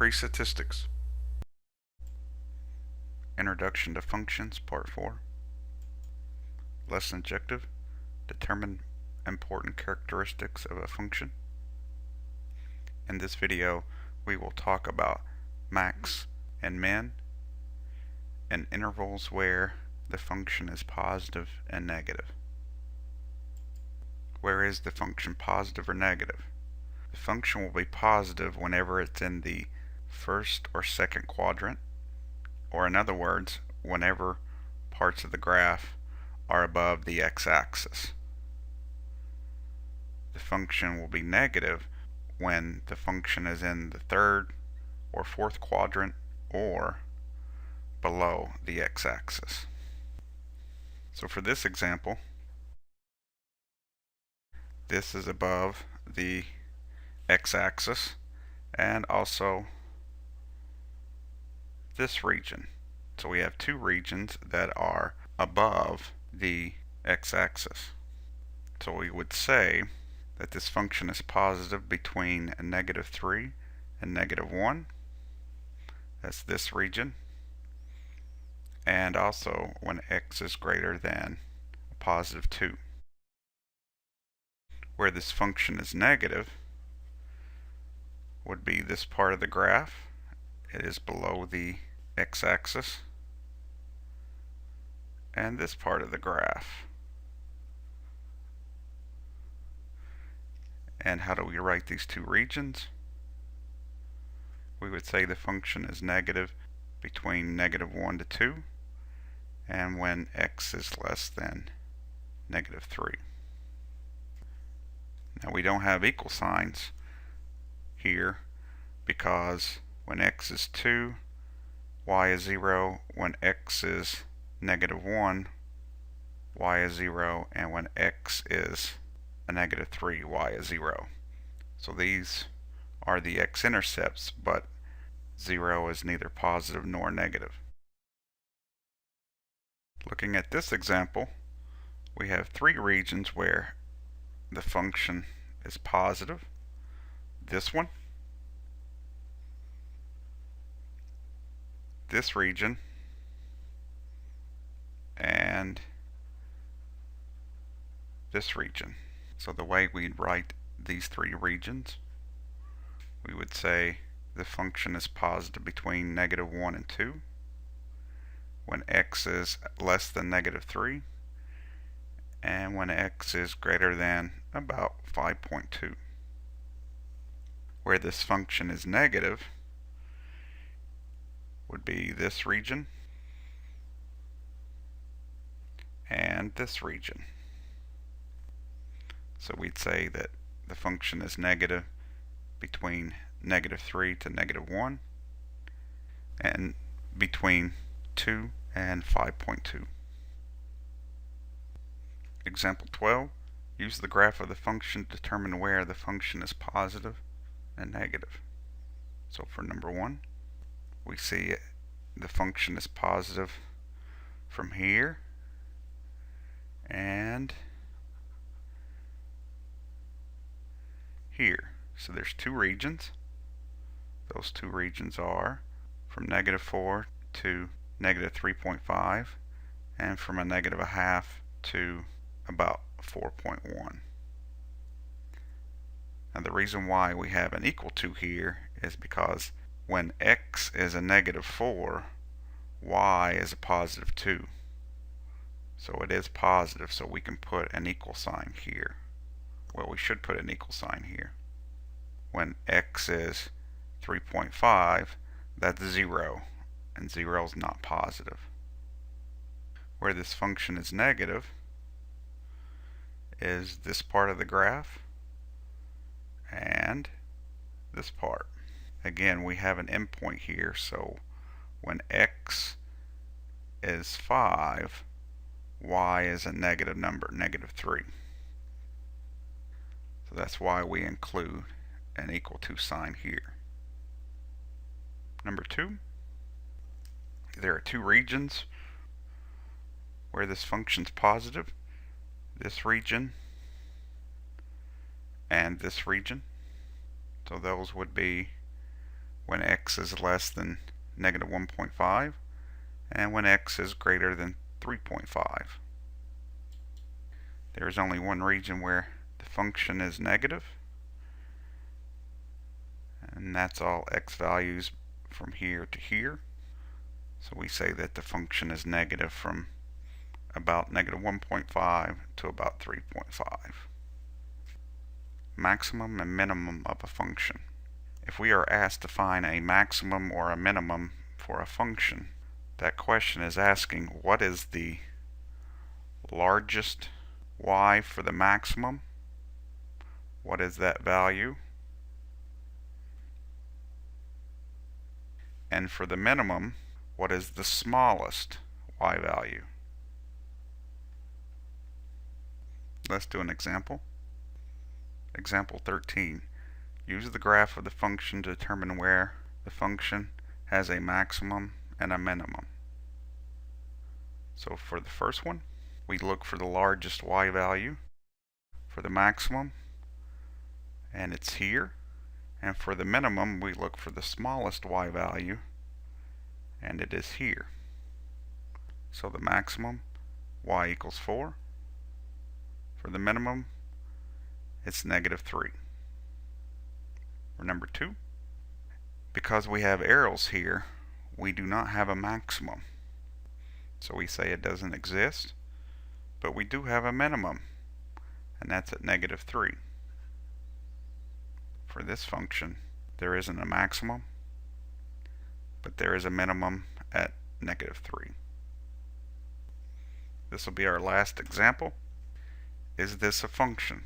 Pre-statistics. Introduction to Functions, Part 4. Lesson objective: determine important characteristics of a function. In this video, we will talk about max and min and intervals where the function is positive and negative. Where is the function positive or negative? The function will be positive whenever it's in the first or second quadrant, or in other words, whenever parts of the graph are above the x-axis. The function will be negative when the function is in the third or fourth quadrant or below the x-axis. So for this example, this is above the x-axis and also this region. So we have two regions that are above the x-axis. So we would say that this function is positive between a -3 and -1. That's this region. And also when x is greater than a +2. Where this function is negative would be this part of the graph. It is below the x-axis, and this part of the graph. And how do we write these two regions? We would say the function is negative between -1 to 2 and when x is less than -3. Now we don't have equal signs here because when x is 2, y is 0. When x is -1, y is 0. And when x is a -3, y is 0. So these are the x-intercepts, but 0 is neither positive nor negative. Looking at this example, we have three regions where the function is positive. This one, this region, and this region. So the way we'd write these three regions, we would say the function is positive between -1 and 2, when x is less than -3, and when x is greater than about 5.2. Where this function is negative would be this region and this region. So we'd say that the function is negative between -3 to -1 and between 2 and 5.2. Example 12. Use the graph of the function to determine where the function is positive and negative. So for number 1, we see the function is positive from here and here. So there's two regions. Those two regions are from -4 to -3.5 and from a -0.5 to about 4.1. And the reason why we have an equal to here is because when x is a -4, y is a +2. So it is positive, so we can put an equal sign here. Well, we should put an equal sign here. When x is 3.5, that's 0, and 0 is not positive. Where this function is negative is this part of the graph and this part. Again, we have an endpoint here, so when x is 5, y is a negative number, -3. So that's why we include an equal to sign here. Number 2, there are two regions where this function's positive. This region and this region. So those would be when x is less than negative 1.5 and when x is greater than 3.5. There is only one region where the function is negative, and that's all x values from here to here. So we say that the function is negative from about negative 1.5 to about 3.5. Maximum and minimum of a function. If we are asked to find a maximum or a minimum for a function, that question is asking what is the largest y for the maximum, what is that value, and for the minimum, what is the smallest y value. Let's do an example. Example 13. Use the graph of the function to determine where the function has a maximum and a minimum. So for the first one, we look for the largest y value. For the maximum, and it's here. And for the minimum, we look for the smallest y value, and it is here. So the maximum, y equals 4. For the minimum, it's negative 3. For number 2, because we have arrows here, we do not have a maximum. So we say it doesn't exist, but we do have a minimum, and that's at negative 3. For this function, there isn't a maximum, but there is a minimum at negative 3. This will be our last example. Is this a function?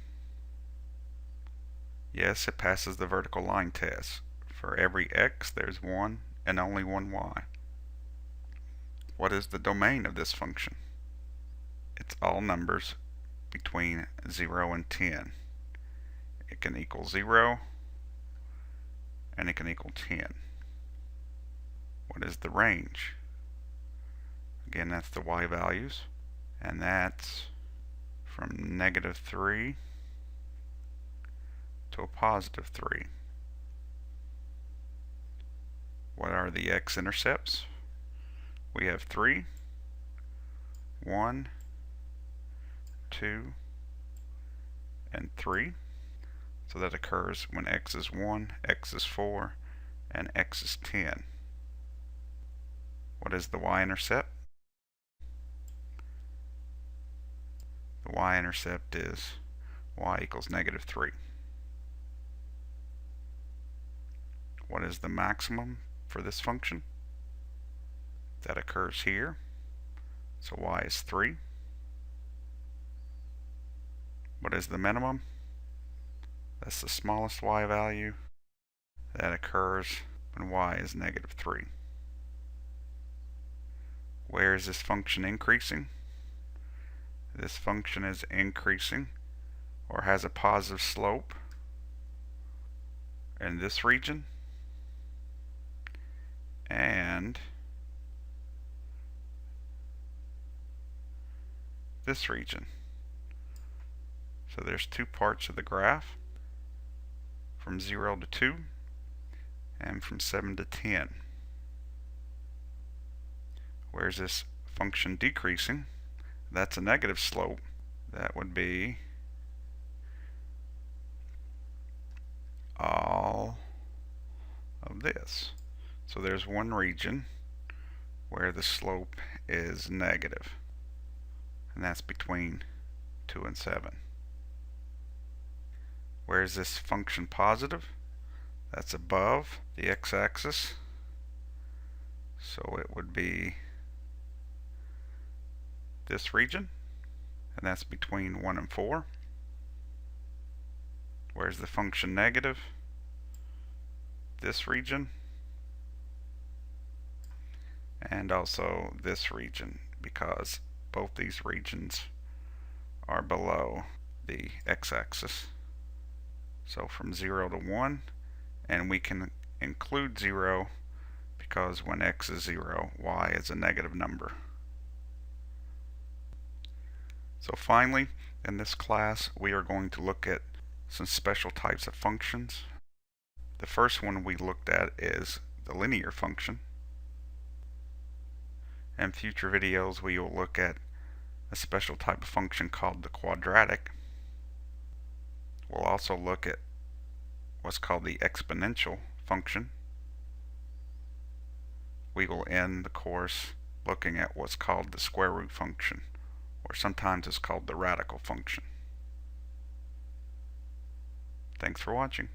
Yes, it passes the vertical line test. For every x, there's one and only one y. What is the domain of this function? It's all numbers between 0 and 10. It can equal 0 and it can equal 10. What is the range? Again, that's the y values, and that's from negative 3 to a positive 3. What are the x-intercepts? We have 3, 1, 2, and 3. So that occurs when x is 1, x is 4, and x is 10. What is the y-intercept? The y-intercept is y equals negative 3. What is the maximum for this function? That occurs here. So y is 3. What is the minimum? That's the smallest y value. That occurs when y is negative 3. Where is this function increasing? This function is increasing or has a positive slope in this region and this region. So there's two parts of the graph, from 0 to 2 and from 7 to 10. Where's this function decreasing? That's a negative slope. That would be all of this. So there's one region where the slope is negative, and that's between 2 and 7. Where is this function positive? That's above the x-axis, so it would be this region, and that's between 1 and 4. Where's the function negative? This region, and also this region, because both these regions are below the x-axis. So from 0 to 1, and we can include 0 because when x is 0, y is a negative number. So finally, in this class, we are going to look at some special types of functions. The first one we looked at is the linear function. In future videos we will look at a special type of function called the quadratic. We'll also look at what's called the exponential function. We will end the course looking at what's called the square root function, or sometimes it's called the radical function. Thanks for watching.